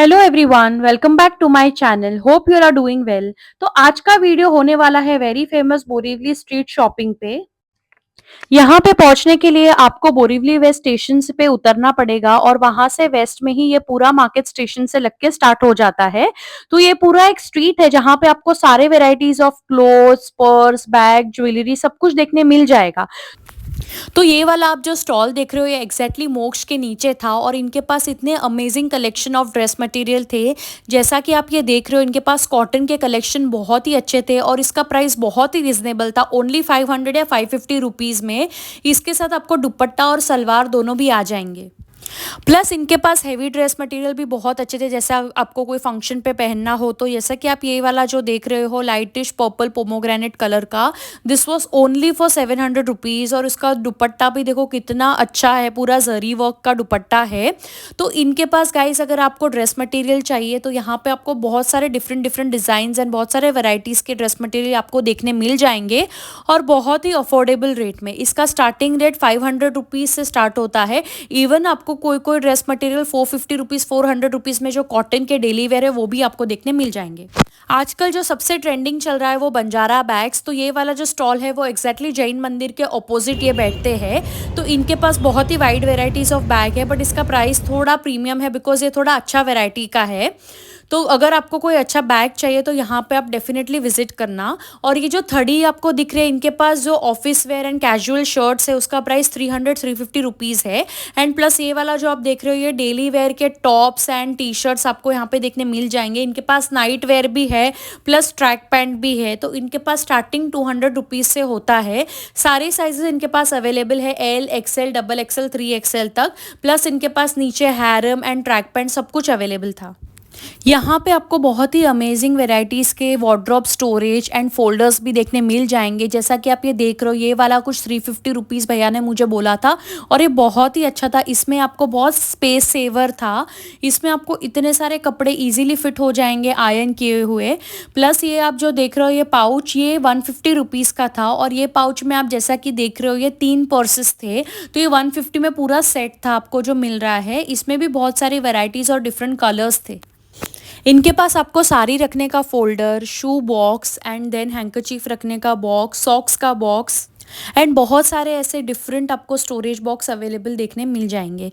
Hello everyone, welcome back to my channel. Hope you are doing well. तो आज का video होने वाला है very famous Borivali street shopping पे। यहाँ पे पहुंचने के लिए आपको बोरीवली वेस्ट स्टेशन पे उतरना पड़ेगा और वहां से वेस्ट में ही ये पूरा मार्केट स्टेशन से लग के स्टार्ट हो जाता है। तो ये पूरा एक स्ट्रीट है जहाँ पे आपको सारे varieties of clothes, purse, bag, jewellery सब कुछ देखने मिल जाएगा। तो ये वाला आप जो स्टॉल देख रहे हो ये एग्जैक्टली मोक्ष के नीचे था और इनके पास इतने amazing collection of dress material थे। जैसा कि आप ये देख रहे हो इनके पास कॉटन के कलेक्शन बहुत ही अच्छे थे और इसका प्राइस बहुत ही रिजनेबल था, ओनली 500 या 550 रुपीज़ में। इसके साथ आपको दुपट्टा और सलवार दोनों भी आ जाएंगे। प्लस इनके पास हेवी ड्रेस मटेरियल भी बहुत अच्छे थे, जैसा आपको कोई फंक्शन पे पहनना हो। तो जैसा कि आप ये वाला जो देख रहे हो लाइटिश पर्पल पोमोग्रेनेट कलर का, this was only for 700 rupees. और इसका दुपट्टा भी देखो कितना अच्छा है, पूरा जरी वर्क का दुपट्टा है। तो इनके पास गाइस अगर आपको ड्रेस मटेरियल चाहिए तो यहाँ पे आपको बहुत सारे डिफरेंट डिफरेंट डिज़ाइंस एंड बहुत सारे वेराइटीज़ के ड्रेस मटेरियल आपको देखने मिल जाएंगे और बहुत ही अफोर्डेबल रेट में। इसका स्टार्टिंग रेट 500 रुपीज़ से स्टार्ट होता है। इवन आपको कोई कोई ड्रेस मटेरियल 450 रुपीज़ 400 रुपीज़ में जो कॉटन के डेली वेयर है वो भी आपको देखने मिल जाएंगे। आजकल जो सबसे ट्रेंडिंग चल रहा है वो बंजारा बैग्स। तो ये वाला जो स्टॉल है वो एग्जैक्टली जैन मंदिर के ऑपोजिट ये बैठते हैं। तो इनके पास बहुत ही वाइड वेराइटीज़ ऑफ बैग है, बट इसका प्राइस थोड़ा प्रीमियम है बिकॉज ये थोड़ा अच्छा वेराइटी का है। तो अगर आपको कोई अच्छा बैग चाहिए तो यहाँ पे आप डेफिनेटली विजिट करना। और ये जो थड़ी आपको दिख रहे हैं इनके पास जो office where and casual shirts है उसका प्राइस 350 रुपीज़ है। एंड प्लस ये वाला जो आप देख रहे हो ये डेली वेयर के टॉप्स एंड टी शर्ट्स आपको यहाँ पे देखने मिल जाएंगे। इनके पास नाइट वेयर भी है प्लस ट्रैक पैंट भी है। तो इनके पास स्टार्टिंग 200 रुपीज़ से होता है। सारे साइजेस इनके पास अवेलेबल है, L, XL, double XL, 3XL तक। प्लस इनके पास नीचे हैरम एंड ट्रैक पैंट सब कुछ अवेलेबल था। यहाँ पे आपको बहुत ही अमेजिंग वेराइटीज़ के वार्डरोब, स्टोरेज एंड फोल्डर्स भी देखने मिल जाएंगे। जैसा कि आप ये देख रहे हो ये वाला कुछ 350 रुपीज़ भैया ने मुझे बोला था और ये बहुत ही अच्छा था। इसमें आपको बहुत स्पेस सेवर था। इसमें आपको इतने सारे कपड़े इजीली फिट हो जाएंगे आयरन किए हुए। प्लस ये आप जो देख रहे हो ये पाउच ये 150 रुपीज़ का था और ये पाउच में आप जैसा कि देख रहे हो ये 3 पर्सेस थे। तो ये 150 में पूरा सेट था आपको जो मिल रहा है। इसमें भी बहुत सारी वेराइटीज़ और डिफरेंट कलर्स थे। इनके पास आपको साड़ी रखने का folder, shoe box and then handkerchief रखने का बॉक्स, सॉक्स का बॉक्स एंड बहुत सारे ऐसे डिफरेंट आपको स्टोरेज बॉक्स अवेलेबल देखने मिल जाएंगे।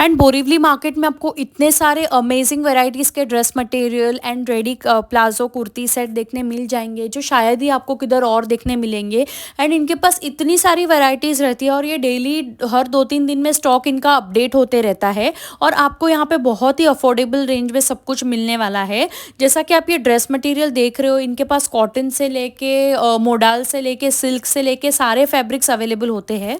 एंड बोरीवली मार्केट में आपको इतने सारे अमेजिंग वेराइटीज़ के dress material and ready palazzo kurti set देखने मिल जाएंगे जो शायद ही आपको किधर और देखने मिलेंगे। एंड इनके पास इतनी सारी वेराइटीज़ रहती है और ये डेली हर 2-3 दिन में स्टॉक इनका अपडेट होते रहता है और आपको यहाँ पे बहुत ही अफोर्डेबल रेंज में सब कुछ मिलने वाला है। जैसा कि आप ये ड्रेस मटेरियल देख रहे हो इनके पास कॉटन से लेके मोडाल से लेके सिल्क से लेके सारे फैब्रिक्स अवेलेबल होते हैं।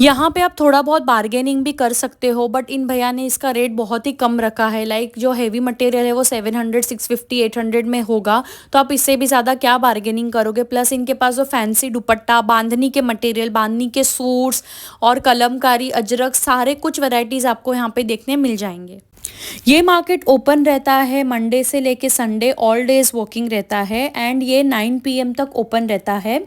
यहाँ पे आप थोड़ा बहुत बार्गेनिंग भी कर सकते हो, बट इन भैया ने इसका रेट बहुत ही कम रखा है। लाइक जो हैवी मटेरियल है वो 700, 650, 800 में होगा, तो आप इससे भी ज़्यादा क्या बार्गेनिंग करोगे। प्लस इनके पास जो फैंसी दुपट्टा, बांधनी के मटेरियल, बांधनी के सूट्स और कलमकारी, अजरक, सारे कुछ वेराइटीज़ आपको यहाँ पे देखने मिल जाएंगे। ये मार्केट ओपन रहता है मंडे से लेके संडे, ऑल डेज वर्किंग रहता है एंड ये 9 PM तक ओपन रहता है।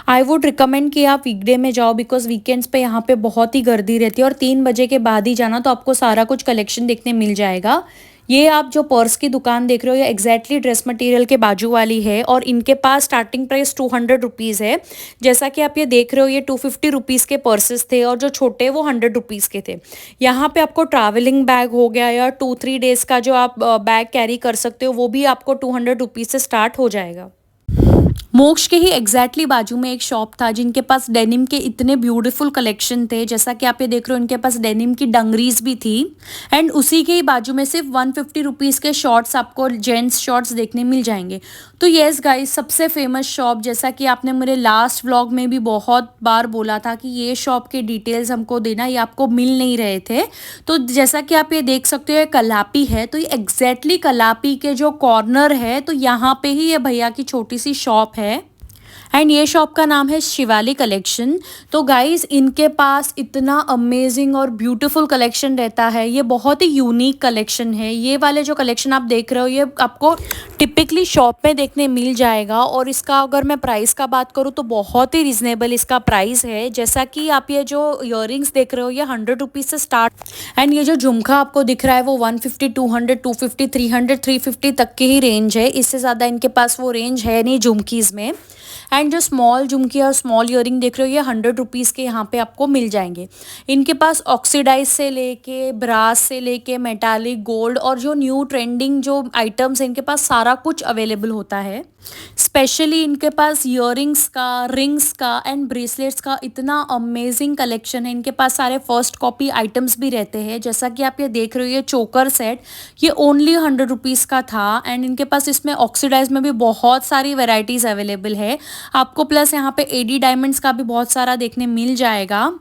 आई वुड रिकमेंड कि आप वीकडे में जाओ बिकॉज वीकेंड्स पे यहाँ पे बहुत ही गर्दी रहती है और 3 बजे के बाद ही जाना तो आपको सारा कुछ कलेक्शन देखने मिल जाएगा। ये आप जो पर्स की दुकान देख रहे हो ये एग्जैक्टली ड्रेस मटेरियल के बाजू वाली है और इनके पास स्टार्टिंग प्राइस 200 रुपीज़ है। जैसा कि आप ये देख रहे हो ये 250 रुपीज़ के पर्सेस थे और जो छोटे वो 100 रुपीज़ के थे। यहाँ पे आपको ट्रैवलिंग बैग हो गया या 2-3 डेज़ का जो आप बैग कैरी कर सकते हो वो भी आपको 200 रुपीज़ से स्टार्ट हो जाएगा। मोक्ष के ही एग्जैक्टली बाजू में एक शॉप था जिनके पास डेनिम के इतने ब्यूटीफुल कलेक्शन थे। जैसा कि आप ये देख रहे हो इनके पास डेनिम की डंगरीज भी थी एंड उसी के ही बाजू में सिर्फ 150 रुपीज़ के शॉर्ट्स आपको जेंट्स शॉर्ट्स देखने मिल जाएंगे। तो येस गाइस, सबसे फेमस शॉप, जैसा कि आपने मेरे लास्ट व्लॉग में भी बहुत बार बोला था कि ये शॉप के डिटेल्स हमको देना, ये आपको मिल नहीं रहे थे। तो जैसा कि आप ये देख सकते हो ये कलापी है, तो ये एग्जैक्टली कलापी के जो कॉर्नर है तो यहाँ पे ही ये भैया की छोटी सी शॉप है। एंड ये शॉप का नाम है शिवाली कलेक्शन। तो गाइज इनके पास इतना अमेजिंग और ब्यूटीफुल कलेक्शन रहता है, ये बहुत ही यूनिक कलेक्शन है। ये वाले जो कलेक्शन आप देख रहे हो ये आपको टिपिकली शॉप में देखने मिल जाएगा। और इसका अगर मैं प्राइस का बात करूँ तो बहुत ही रिजनेबल इसका प्राइस है। जैसा कि आप ये जो ईयरिंग्स देख रहे हो ये 100 रुपीज़ से स्टार्ट, एंड ये जो झुमका आपको दिख रहा है वो 150, 200, 250, 300, 350 तक की ही रेंज है। इससे ज़्यादा इनके पास वो रेंज है नहीं झुमकीज़ में। एंड जो स्मॉल झुमकी और स्मॉल ईयरिंग देख रहे हो ये 100 रुपीज़ के यहाँ पे आपको मिल जाएंगे। इनके पास ऑक्सीडाइज से लेके ब्रास से लेके मेटालिक, गोल्ड और जो न्यू ट्रेंडिंग जो आइटम्स हैं इनके पास सारा कुछ अवेलेबल होता है। स्पेशली इनके पास ईयरिंग्स का, रिंग्स का एंड ब्रेसलेट्स का इतना अमेजिंग कलेक्शन है। इनके पास सारे फर्स्ट कॉपी आइटम्स भी रहते हैं। जैसा कि आप ये देख रहे हो ये चोकर सेट ये ओनली 100 रुपीज़ का था। एंड इनके पास इसमें ऑक्सीडाइज में भी बहुत सारी वेराइटीज़ अवेलेबल है आपको। प्लस यहाँ पे एडी डायमंड्स का भी बहुत सारा देखने मिल जाएगा।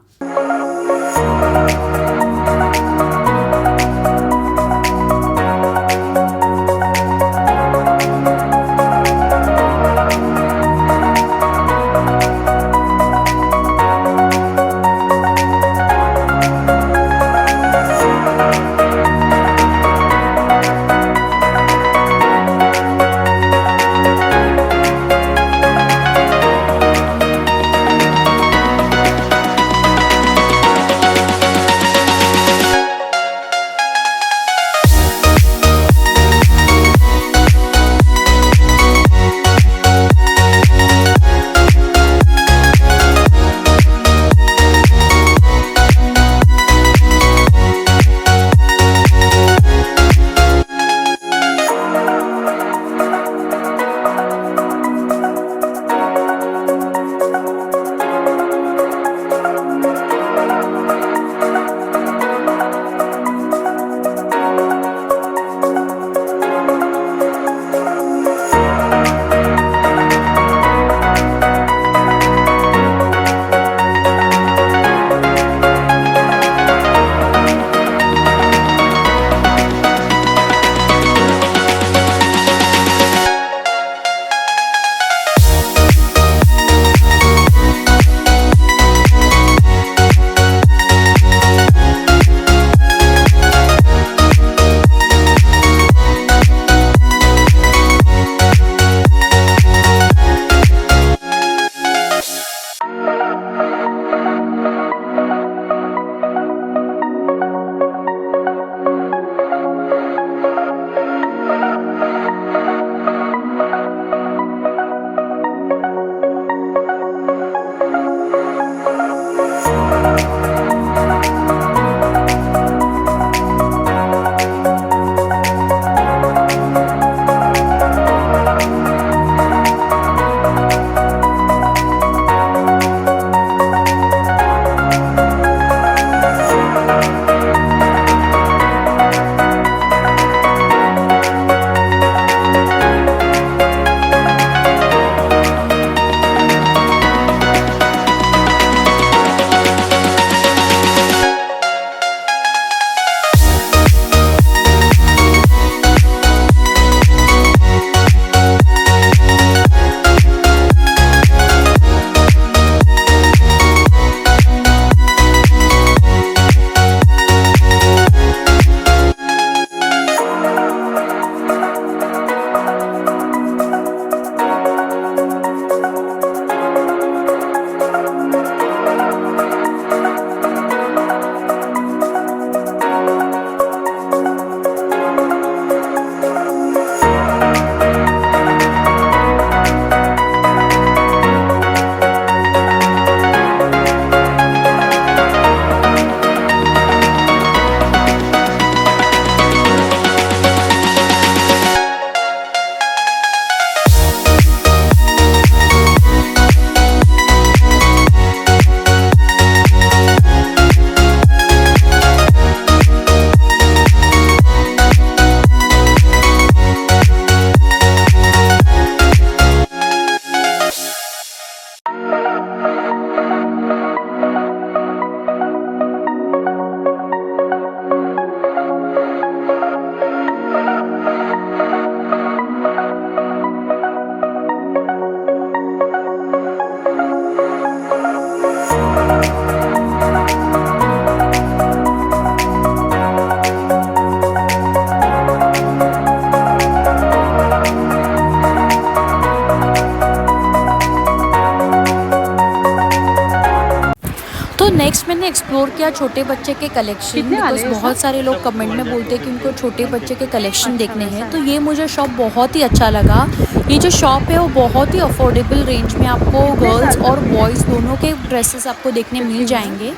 एक्सप्लोर किया छोटे बच्चे के कलेक्शन, बिकॉज़ बहुत सारे लोग कमेंट में बोलते हैं कि उनको छोटे बच्चे के कलेक्शन देखने हैं, तो ये मुझे शॉप बहुत ही अच्छा लगा। ये जो शॉप है वो बहुत ही अफोर्डेबल रेंज में आपको गर्ल्स और बॉयज़ दोनों के ड्रेसेस आपको देखने मिल जाएंगे।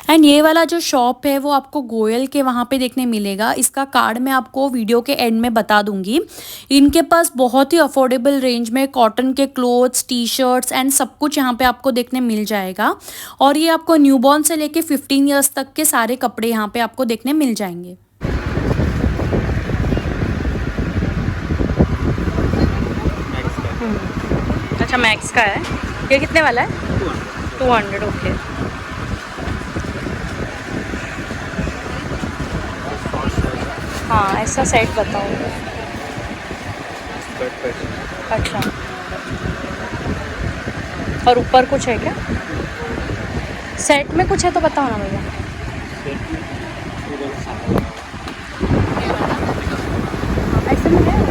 एंड ये वाला जो शॉप है वो आपको गोयल के वहाँ पे देखने मिलेगा। इसका कार्ड मैं आपको वीडियो के एंड में बता दूंगी। इनके पास बहुत ही अफोर्डेबल रेंज में कॉटन के क्लोथ्स, टी शर्ट्स एंड सब कुछ यहाँ पे आपको देखने मिल जाएगा। और ये आपको न्यूबॉर्न से लेके 15 ईयर्स तक के सारे कपड़े यहाँ पे आपको देखने मिल जाएंगे। अच्छा, मैक्स का है। ये कितने वाला है? 200। ओके। हाँ, ऐसा सेट बताओ। अच्छा, और ऊपर कुछ है क्या? सेट में कुछ है तो बताओ ना भैया। ऐसे में है?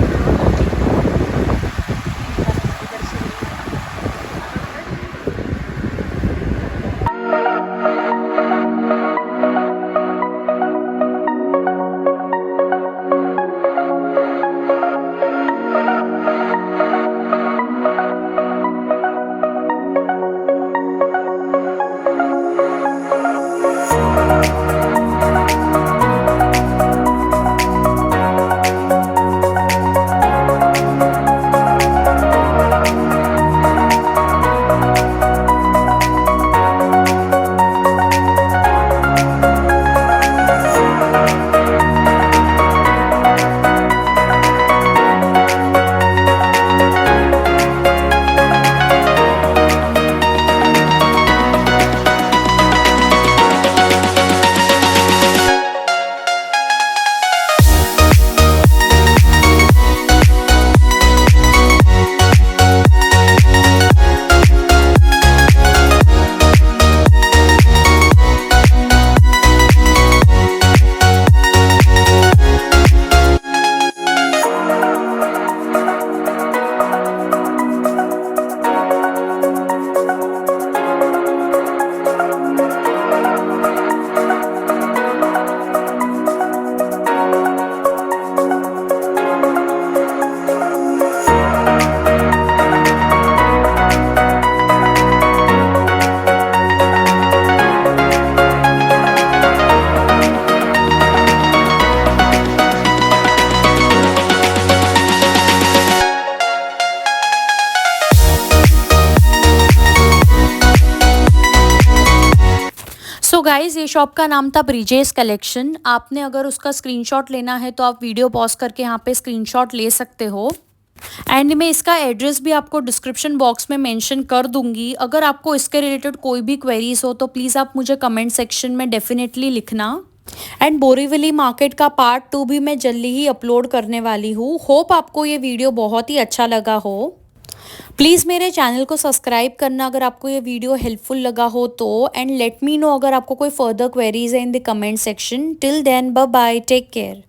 सो गाइज़, ये शॉप का नाम था ब्रिजेस कलेक्शन। आपने अगर उसका स्क्रीनशॉट लेना है तो आप वीडियो पॉज करके यहाँ पे स्क्रीनशॉट ले सकते हो। एंड मैं इसका एड्रेस भी आपको डिस्क्रिप्शन बॉक्स में मेंशन कर दूंगी। अगर आपको इसके रिलेटेड कोई भी क्वेरीज हो तो प्लीज़ आप मुझे कमेंट सेक्शन में डेफिनेटली लिखना। एंड बोरीवली मार्केट का पार्ट 2 भी मैं जल्दी ही अपलोड करने वाली हूँ। होप आपको ये वीडियो बहुत ही अच्छा लगा हो। प्लीज़ मेरे चैनल को सब्सक्राइब करना अगर आपको ये वीडियो हेल्पफुल लगा हो तो। एंड लेट मी नो अगर आपको कोई फर्दर क्वेरीज है in the comment section. Till then, bye bye, take care.